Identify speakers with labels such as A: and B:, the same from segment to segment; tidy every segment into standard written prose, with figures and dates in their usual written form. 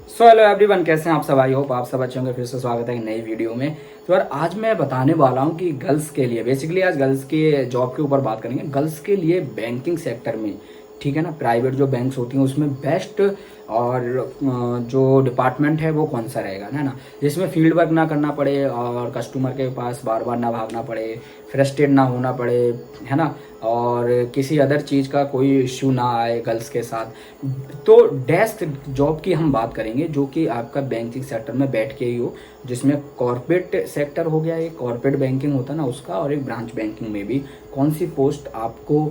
A: So hello everyone, कैसे हैं आप सब। आई होप आप सब अच्छे होंगे। फिर से स्वागत है एक नई वीडियो में। तो यार आज मैं बताने वाला हूं कि गर्ल्स के लिए बेसिकली आज गर्ल्स के जॉब के ऊपर बात करेंगे। गर्ल्स के लिए बैंकिंग सेक्टर में, ठीक है ना, प्राइवेट जो बैंक्स होती हैं उसमें बेस्ट और जो डिपार्टमेंट है वो कौन सा रहेगा, है ना, जिसमें फील्ड वर्क ना करना पड़े और कस्टमर के पास बार बार ना भागना पड़े, फ्रस्ट्रेट ना होना पड़े, है ना, और किसी अदर चीज़ का कोई इश्यू ना आए गर्ल्स के साथ। तो डेस्क जॉब की हम बात करेंगे जो कि आपका बैंकिंग सेक्टर में बैठ के ही हो, जिसमें कॉर्पोरेट सेक्टर हो गया, एक कॉर्पोरेट बैंकिंग होता है ना उसका, और एक ब्रांच बैंकिंग में भी कौन सी पोस्ट आपको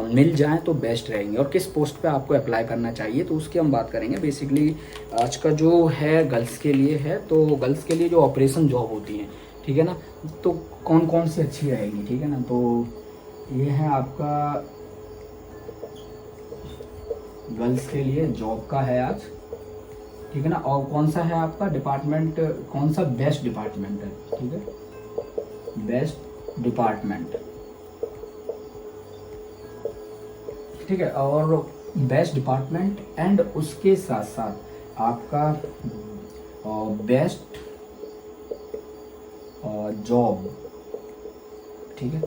A: मिल जाए तो बेस्ट रहेंगे और किस पोस्ट पे आपको अप्लाई करना चाहिए, तो उसकी हम बात करेंगे। बेसिकली आज का जो है गर्ल्स के लिए है, तो गर्ल्स के लिए जो ऑपरेशन जॉब होती है, ठीक है ना, तो कौन कौन सी अच्छी रहेगी, ठीक है ना। तो ये है आपका गर्ल्स के लिए जॉब का है आज, ठीक है ना। और कौन सा है आपका डिपार्टमेंट, कौन सा बेस्ट डिपार्टमेंट है, ठीक है, बेस्ट डिपार्टमेंट, ठीक है। और बेस्ट डिपार्टमेंट एंड उसके साथ साथ आपका बेस्ट जॉब, ठीक है।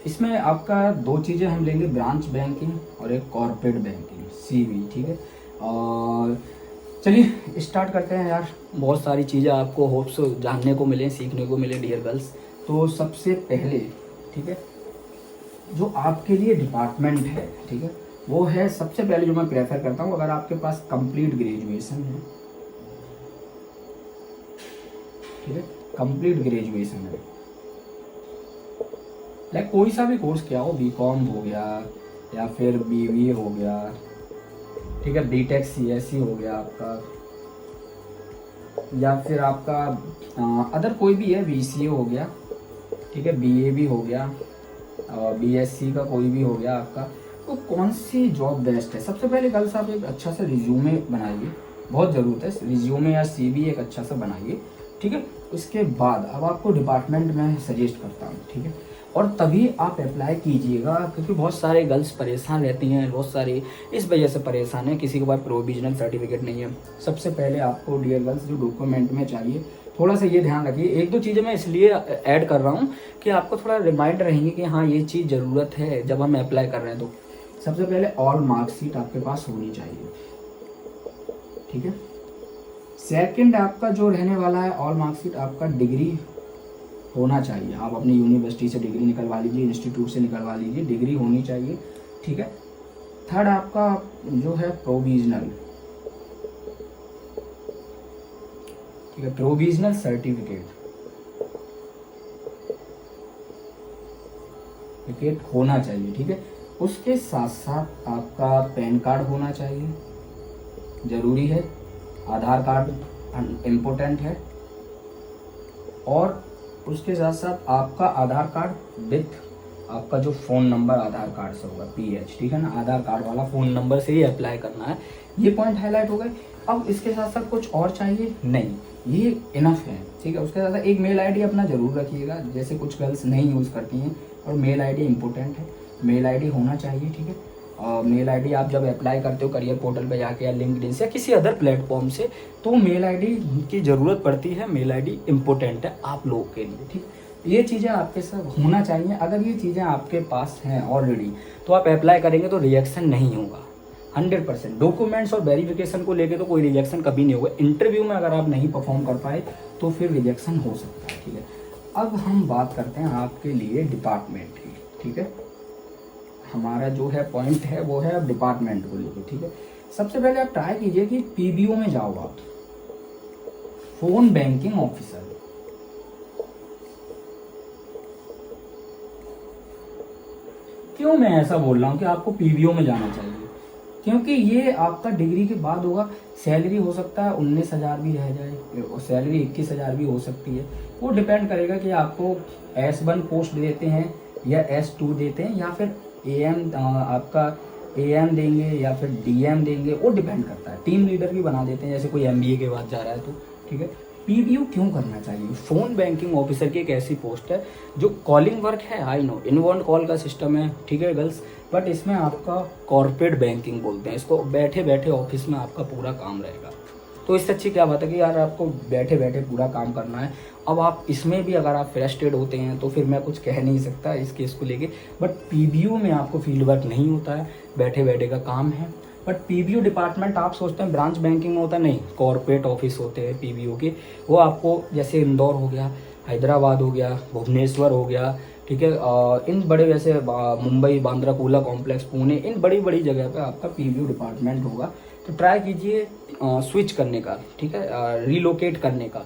A: इसमें आपका दो चीज़ें हम लेंगे, ब्रांच बैंकिंग और एक कॉर्पोरेट बैंकिंग, सीवी, ठीक है। और चलिए स्टार्ट करते हैं यार। बहुत सारी चीज़ें आपको होप्स जानने को मिले, सीखने को मिले डियर गर्ल्स। तो सबसे पहले, ठीक है, जो आपके लिए डिपार्टमेंट है, ठीक है, वो है सबसे पहले जो मैं प्रेफर करता हूँ, अगर आपके पास कंप्लीट ग्रेजुएशन है, ठीक है, कंप्लीट ग्रेजुएशन है, लाइक कोई सा भी कोर्स किया हो, बीकॉम हो गया या फिर बीबीए हो गया, ठीक है, बीटेक सीएससी हो गया आपका, या फिर आपका अदर कोई भी है, बीसीए हो गया, ठीक है, बीए भी हो गया, बीएससी का कोई भी हो गया आपका। तो कौन सी जॉब बेस्ट है? सबसे पहले गर्ल्स आप एक अच्छा सा रिज्यूमे बनाइए, बहुत ज़रूरत है रिज्यूमे या सीवी एक अच्छा सा बनाइए, ठीक है। उसके बाद अब आपको डिपार्टमेंट में सजेस्ट करता हूँ, ठीक है, और तभी आप अप्लाई कीजिएगा, क्योंकि बहुत सारे गर्ल्स परेशान रहती हैं, बहुत सारी इस वजह से परेशान है, किसी के पास प्रोविजनल सर्टिफिकेट नहीं है। सबसे पहले आपको डियर गर्ल्स जो डॉक्यूमेंट में चाहिए, थोड़ा सा ये ध्यान रखिए। एक दो चीज़ें मैं इसलिए ऐड कर रहा हूँ कि आपको थोड़ा रिमाइंड रहेंगे कि हाँ ये चीज़ ज़रूरत है जब हम अप्लाई कर रहे हैं। तो सबसे पहले ऑल मार्कशीट आपके पास होनी चाहिए, ठीक है। सेकंड आपका जो रहने वाला है, ऑल मार्कशीट आपका डिग्री होना चाहिए। आप अपनी यूनिवर्सिटी से डिग्री निकलवा लीजिए, इंस्टीट्यूट से निकलवा लीजिए, डिग्री होनी चाहिए, ठीक है। थर्ड आपका जो है प्रोविजनल, ठीक है, प्रोविजनल सर्टिफिकेट होना चाहिए, ठीक है। उसके साथ साथ आपका पैन कार्ड होना चाहिए, जरूरी है। आधार कार्ड इम्पोर्टेंट है, और उसके साथ साथ आपका आधार कार्ड विथ आपका जो फ़ोन नंबर आधार कार्ड से होगा, PH, ठीक है ना, आधार कार्ड वाला फ़ोन नंबर से ही अप्लाई करना है। ये पॉइंट हाईलाइट हो गए। अब इसके साथ साथ कुछ और चाहिए नहीं, ये इनफ है, ठीक है। उसके साथ साथ एक मेल आईडी अपना ज़रूर रखिएगा, जैसे कुछ गर्ल्स नहीं यूज़ करती हैं, और मेल आईडी इंपॉर्टेंट है, मेल आईडी होना चाहिए, ठीक है। और मेल आईडी आप जब अप्लाई करते हो करियर पोर्टल पे जाके या लिंक्डइन से या किसी अदर प्लेटफॉर्म से, तो मेल आईडी की ज़रूरत पड़ती है, मेल आईडी इंपॉर्टेंट है आप लोगों के लिए, ठीक। ये चीज़ें आपके साथ होना चाहिए। अगर ये चीज़ें आपके पास हैं ऑलरेडी, तो आप अप्लाई करेंगे तो रिजेक्शन नहीं होगा 100%। डॉक्यूमेंट्स और वेरिफिकेशन को लेके तो कोई रिजेक्शन कभी नहीं होगा। इंटरव्यू में अगर आप नहीं परफॉर्म कर पाए तो फिर रिजेक्शन हो सकता है, ठीक है। अब हम बात करते हैं आपके लिए डिपार्टमेंट की, ठीक है। हमारा जो है पॉइंट है वो है अब डिपार्टमेंट को लेके, ठीक है। सबसे पहले आप ट्राई कीजिए कि पीबीओ में जाओ आप, फोन बैंकिंग ऑफिसर। क्यों मैं ऐसा बोल रहा हूँ कि आपको पीबीओ में जाना चाहिए? क्योंकि ये आपका डिग्री के बाद होगा। सैलरी हो सकता है 19,000 भी रह जाए, और सैलरी 21,000 भी हो सकती है। वो डिपेंड करेगा कि आपको S1 पोस्ट देते हैं या S2 देते हैं, या फिर AM आपका AM देंगे या फिर DM देंगे, वो डिपेंड करता है। टीम लीडर भी बना देते हैं, जैसे कोई MBA के बाद जा रहा है तो, ठीक है। पीबीओ क्यों करना चाहिए? फोन बैंकिंग ऑफिसर की एक ऐसी पोस्ट है जो कॉलिंग वर्क है, आई नो इनबाउंड कॉल का सिस्टम है, ठीक है गर्ल्स, बट इसमें आपका कॉर्पोरेट बैंकिंग बोलते हैं इसको, बैठे बैठे ऑफिस में आपका पूरा काम रहेगा, तो इससे अच्छी क्या बात है कि यार आपको बैठे बैठे पूरा काम करना है। अब आप इसमें भी अगर आप फ्रस्ट्रेट होते हैं तो फिर मैं कुछ कह नहीं सकता इस केस को लेके, बट पीबीओ में आपको फील्ड वर्क नहीं होता है, बैठे बैठे का काम है। बट पीबीओ डिपार्टमेंट आप सोचते हैं ब्रांच बैंकिंग में होता है, नहीं, कॉर्पोरेट ऑफिस होते हैं पीबीओ के। वो आपको जैसे इंदौर हो गया, हैदराबाद हो गया, भुवनेश्वर हो गया, ठीक है, इन बड़े वैसे मुंबई, बांद्रा-कुर्ला कॉम्प्लेक्स, पुणे, इन बड़ी बड़ी जगह पे आपका पीबीओ डिपार्टमेंट होगा। तो ट्राई कीजिए स्विच करने का, ठीक है, रिलोकेट करने का।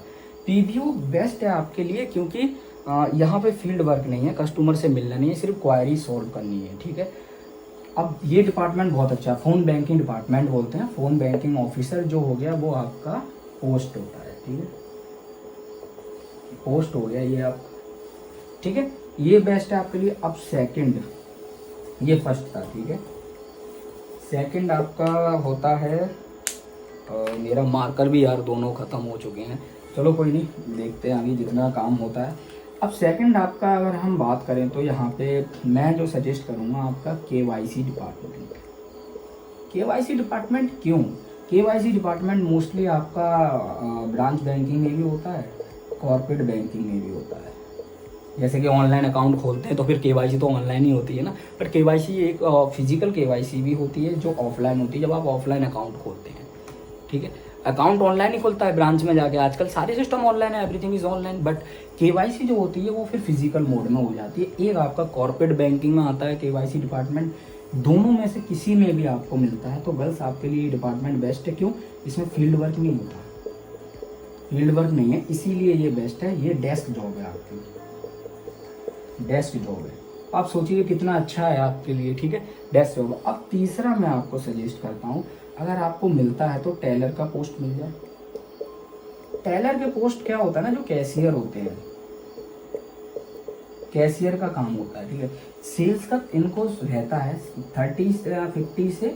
A: पीबीओ बेस्ट है आपके लिए, क्योंकि यहाँ पे फील्ड वर्क नहीं है, कस्टमर से मिलना नहीं है, सिर्फ क्वायरी सॉल्व करनी है, ठीक है। अब ये डिपार्टमेंट बहुत अच्छा है, फ़ोन बैंकिंग डिपार्टमेंट बोलते हैं। फ़ोन बैंकिंग ऑफिसर जो हो गया वो आपका पोस्ट होता है, ठीक है, पोस्ट हो गया ये आप, ठीक है, ये बेस्ट है आपके लिए। अब सेकंड, ये फर्स्ट था, ठीक है, सेकंड आपका होता है, मेरा मार्कर भी यार दोनों ख़त्म हो चुके हैं, चलो कोई नहीं, देखते हैं आगे जितना काम होता है। अब सेकंड आपका अगर हम बात करें तो यहाँ पे मैं जो सजेस्ट करूँगा आपका केवाईसी डिपार्टमेंट। केवाईसी डिपार्टमेंट क्यों? केवाईसी डिपार्टमेंट मोस्टली आपका ब्रांच बैंकिंग में भी होता है, कॉर्पोरेट बैंकिंग में भी होता है। जैसे कि ऑनलाइन अकाउंट खोलते हैं तो फिर केवाईसी तो ऑनलाइन ही होती है ना, बट केवाईसी एक फिजिकल केवाईसी भी होती है जो ऑफलाइन होती है, जब आप ऑफलाइन अकाउंट खोलते हैं, ठीक है। अकाउंट ऑनलाइन ही खुलता है ब्रांच में जाके, आजकल सारे सिस्टम ऑनलाइन है, everything is online, but KYC जो होती है वो फिर फिजिकल मोड में हो जाती है। एक आपका कॉर्पोरेट बैंकिंग में आता है केवाईसी डिपार्टमेंट, दोनों में से किसी में भी आपको मिलता है तो गर्ल्स आपके लिए डिपार्टमेंट बेस्ट है। क्यों? इसमें फील्ड वर्क नहीं होता, फील्ड वर्क नहीं है, इसीलिए ये बेस्ट है। ये डेस्क जॉब है आपकी, डेस्क जॉब है। आप सोचिए कितना अच्छा है आपके लिए, ठीक है, डेस्क जॉब। अब तीसरा मैं आपको सजेस्ट करता हूँ, अगर आपको मिलता है तो टेलर का पोस्ट मिल जाए। टेलर के पोस्ट क्या होता है ना, जो कैशियर होते हैं, कैशियर का काम होता है, ठीक है। सेल्स का इनको रहता है 50 से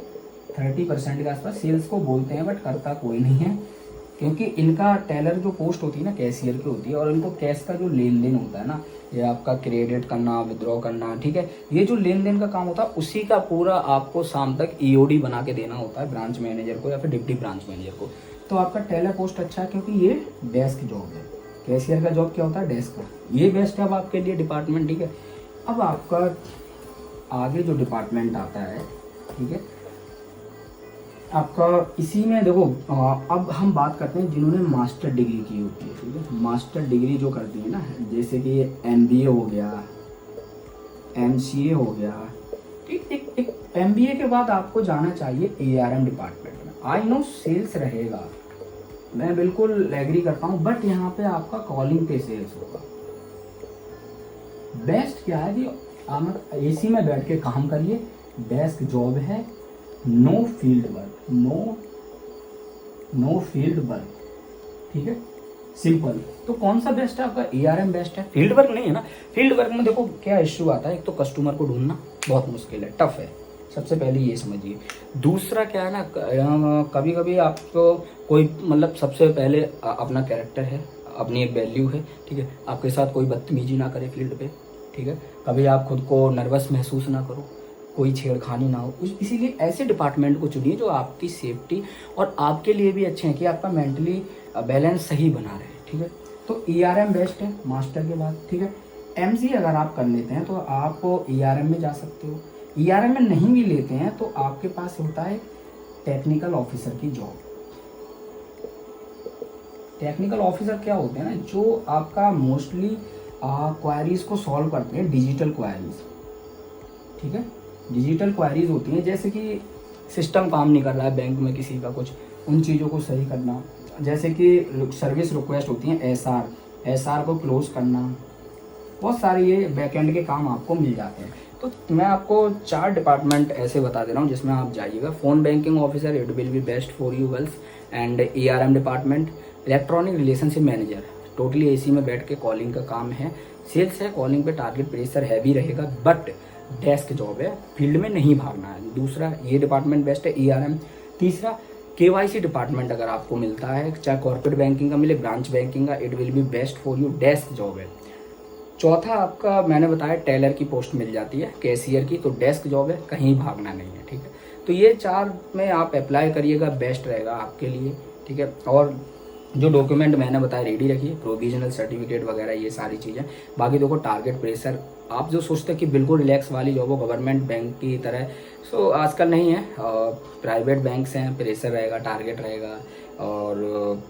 A: 30% के आसपास सेल्स को बोलते हैं, बट करता कोई नहीं है, क्योंकि इनका टेलर जो पोस्ट होती है ना कैशियर की होती है, और इनको कैश का जो लेन देन होता है ना, ये आपका क्रेडिट करना, विड्रॉ करना, ठीक है, ये जो लेन देन का काम होता है उसी का पूरा आपको शाम तक ईओडी बना के देना होता है ब्रांच मैनेजर को या फिर डिप्टी ब्रांच मैनेजर को। तो आपका टेलर पोस्ट अच्छा है, क्योंकि ये डेस्क जॉब है। कैशियर का जॉब क्या होता है? डेस्क का। ये बेस्ट है अब आपके लिए डिपार्टमेंट, ठीक है। अब आपका आगे जो डिपार्टमेंट आता है, ठीक है, आपका इसी में देखो, अब हम बात करते हैं जिन्होंने मास्टर डिग्री की होती है, ठीक है। मास्टर डिग्री जो करती है ना, जैसे कि MBA हो गया, MCA हो गया, ठीक। एक MBA के बाद आपको जाना चाहिए ARM डिपार्टमेंट में। आई नो सेल्स रहेगा, मैं बिल्कुल एग्री करता हूँ, बट यहाँ पे आपका कॉलिंग पे सेल्स होगा। बेस्ट क्या है कि आप AC में बैठ के काम करिए, डेस्क जॉब है, know field work, know field work, ठीक है, सिंपल। तो कौन सा बेस्ट है आपका? ARM बेस्ट है। फील्ड वर्क नहीं है ना, फील्ड वर्क में देखो क्या इश्यू आता है, एक तो कस्टमर को ढूंढना बहुत मुश्किल है, टफ है, सबसे पहले ये समझिए। दूसरा क्या है ना, कभी कभी आपको कोई मतलब सबसे पहले अपना कैरेक्टर है, अपनी एक वैल्यू है, ठीक है, आपके साथ कोई बदतमीजी ना करे फील्ड पे, ठीक है, कभी आप खुद को नर्वस महसूस ना करो, कोई छेड़खानी ना हो। इसीलिए ऐसे डिपार्टमेंट को चुनिए जो आपकी सेफ्टी और आपके लिए भी अच्छे हैं, कि आपका मेंटली बैलेंस सही बना रहे, ठीक है। तो ARM बेस्ट है मास्टर के बाद, ठीक है। MCA अगर आप कर लेते हैं तो आप ARM में जा सकते हो। ARM में नहीं भी लेते हैं तो आपके पास होता है टेक्निकल ऑफिसर की जॉब। टेक्निकल ऑफिसर क्या होते हैं ना, जो आपका मोस्टली क्वायरीज को सॉल्व करते हैं, डिजिटल क्वायरीज, ठीक है। डिजिटल क्वायरीज होती हैं, जैसे कि सिस्टम काम नहीं कर रहा है बैंक में किसी का कुछ, उन चीज़ों को सही करना, जैसे कि सर्विस रिक्वेस्ट होती हैं SR को क्लोज करना, बहुत सारे ये बैकएंड के काम आपको मिल जाते हैं। तो मैं आपको 4 डिपार्टमेंट ऐसे बता दे रहा हूँ जिसमें आप जाइएगा। Phone banking officer, it will be best for you girls, and ARM department, electronic relationship manager, totally AC में बैठ के कॉलिंग का काम है, सेल्स है, कॉलिंग पे टारगेट प्रेशर हैवी रहेगा, बट डेस्क जॉब है, फील्ड में नहीं भागना है। दूसरा ये डिपार्टमेंट बेस्ट है ARM। तीसरा KYC डिपार्टमेंट अगर आपको मिलता है, चाहे कॉर्पोरेट बैंकिंग का मिले, ब्रांच बैंकिंग का, it will be best for you, desk job है। चौथा आपका मैंने बताया टेलर की पोस्ट मिल जाती है, कैशियर की, तो डेस्क जॉब है, कहीं भागना नहीं है, ठीक है। तो ये 4 में आप अप्लाई करिएगा, बेस्ट रहेगा आपके लिए, ठीक है। और जो डॉक्यूमेंट मैंने बताया रेडी रखिए, प्रोविजनल सर्टिफिकेट वगैरह ये सारी चीज़ें। बाकी देखो टारगेट प्रेशर, आप जो सोचते हैं कि बिल्कुल रिलैक्स वाली जॉब हो गवर्नमेंट बैंक की तरह, सो आजकल नहीं है। प्राइवेट बैंक्स हैं, प्रेशर रहेगा, टारगेट रहेगा, और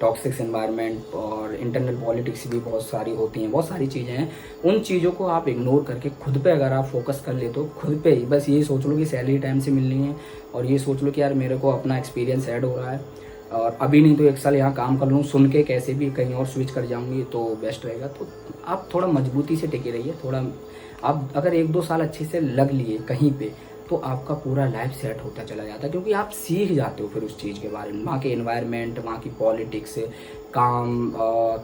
A: टॉक्सिक एनवायरनमेंट और इंटरनल पॉलिटिक्स भी बहुत सारी होती हैं, बहुत सारी चीज़ें हैं। उन चीज़ों को आप इग्नोर करके खुद पे अगर आप फोकस कर ले तो खुद पे ही बस ये सोच लो कि सैलरी टाइम से मिलनी है, और ये सोच लो कि यार मेरे को अपना एक्सपीरियंस ऐड हो रहा है, और अभी नहीं तो 1 साल यहाँ काम कर लूँ, सुन के कैसे भी कहीं और स्विच कर जाऊँगी तो बेस्ट रहेगा। तो आप थोड़ा मजबूती से टिके रहिए, थोड़ा आप अगर 1-2 साल अच्छे से लग लिए कहीं पे तो आपका पूरा लाइफ सेट होता चला जाता है, क्योंकि आप सीख जाते हो फिर उस चीज़ के बारे में, वहाँ के एनवायरनमेंट, वहाँ की पॉलिटिक्स, काम,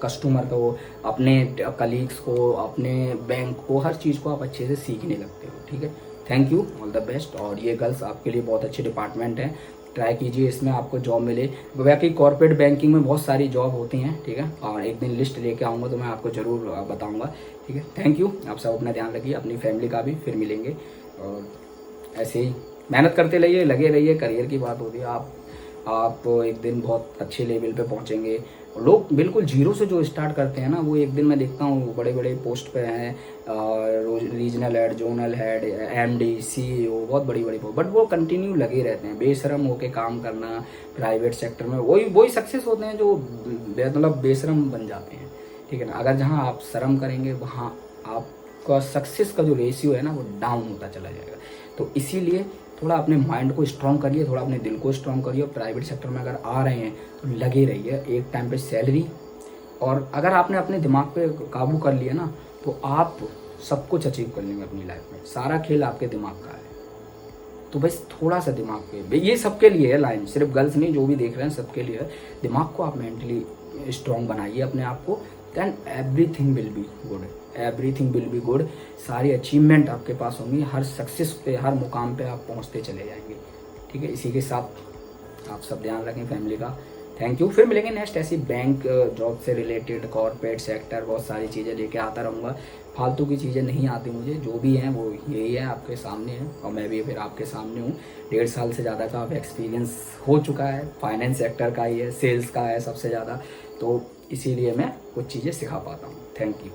A: कस्टमर को, अपने कलीग्स को, अपने बैंक को, हर चीज़ को आप अच्छे से सीखने लगते हो। ठीक है, thank you, all the best. और ये गर्ल्स आपके लिए बहुत अच्छे डिपार्टमेंट हैं, ट्राई कीजिए इसमें आपको जॉब मिले। बाकी कॉर्पोरेट बैंकिंग में बहुत सारी जॉब होती हैं, ठीक है, और एक दिन लिस्ट लेके आऊँगा तो मैं आपको ज़रूर बताऊँगा। ठीक है, थैंक यू, आप सब अपना ध्यान रखिए, अपनी फैमिली का भी। फिर मिलेंगे, और ऐसे ही मेहनत करते रहिए, लगे रहिए। करियर की बात होती है, आप एक दिन बहुत अच्छे लेवल पे पहुंचेंगे। लोग बिल्कुल जीरो से जो स्टार्ट करते हैं ना, वो एक दिन मैं देखता हूँ बड़े बड़े पोस्ट पे हैं, regional head, zonal head, MD, CEO, बहुत बड़ी बड़ी पोस्ट, बट वो कंटिन्यू लगे रहते हैं, बेशरम होके काम करना प्राइवेट सेक्टर में। वही सक्सेस होते हैं जो मतलब बेशरम बन जाते हैं। ठीक है ना, अगर जहाँ आप शर्म करेंगे वहाँ आपका सक्सेस का जो रेशियो है ना वो डाउन होता चला जाएगा। तो इसीलिए थोड़ा अपने माइंड को स्ट्रॉन्ग करिए, थोड़ा अपने दिल को स्ट्रॉन्ग करिए। प्राइवेट सेक्टर में अगर आ रहे हैं तो लगे रहिए, एक टाइम पे सैलरी, और अगर आपने अपने दिमाग पे काबू कर लिया ना तो आप सब कुछ अचीव कर लेंगे अपनी लाइफ में। सारा खेल आपके दिमाग का है, तो बस थोड़ा सा दिमाग पे, ये सबके लिए है लाइन, सिर्फ गर्ल्स नहीं, जो भी देख रहे हैं सबके लिए है। दिमाग को आप मेंटली स्ट्रॉन्ग बनाइए अपने आप को, then everything will be good, everything will be good. सारी अचीवमेंट आपके पास होंगी, हर सक्सेस पे, हर मुकाम पे आप पहुंचते चले जाएंगे। ठीक है, इसी के साथ आप सब ध्यान रखें फैमिली का। थैंक यू, फिर मिलेंगे नेक्स्ट ऐसी बैंक जॉब से रिलेटेड, कॉर्पोरेट सेक्टर, बहुत सारी चीज़ें लेके आता रहूँगा। फालतू की चीज़ें नहीं आती मुझे, जो भी हैं वो यही है, आपके सामने है, और मैं भी फिर आपके सामने हूँ। 1.5 साल से ज़्यादा का अब एक्सपीरियंस हो चुका है, फाइनेंस सेक्टर का ही है, सेल्स का है सबसे ज़्यादा, तो इसीलिए मैं कुछ चीज़ें सिखा पाता हूँ। Thank you.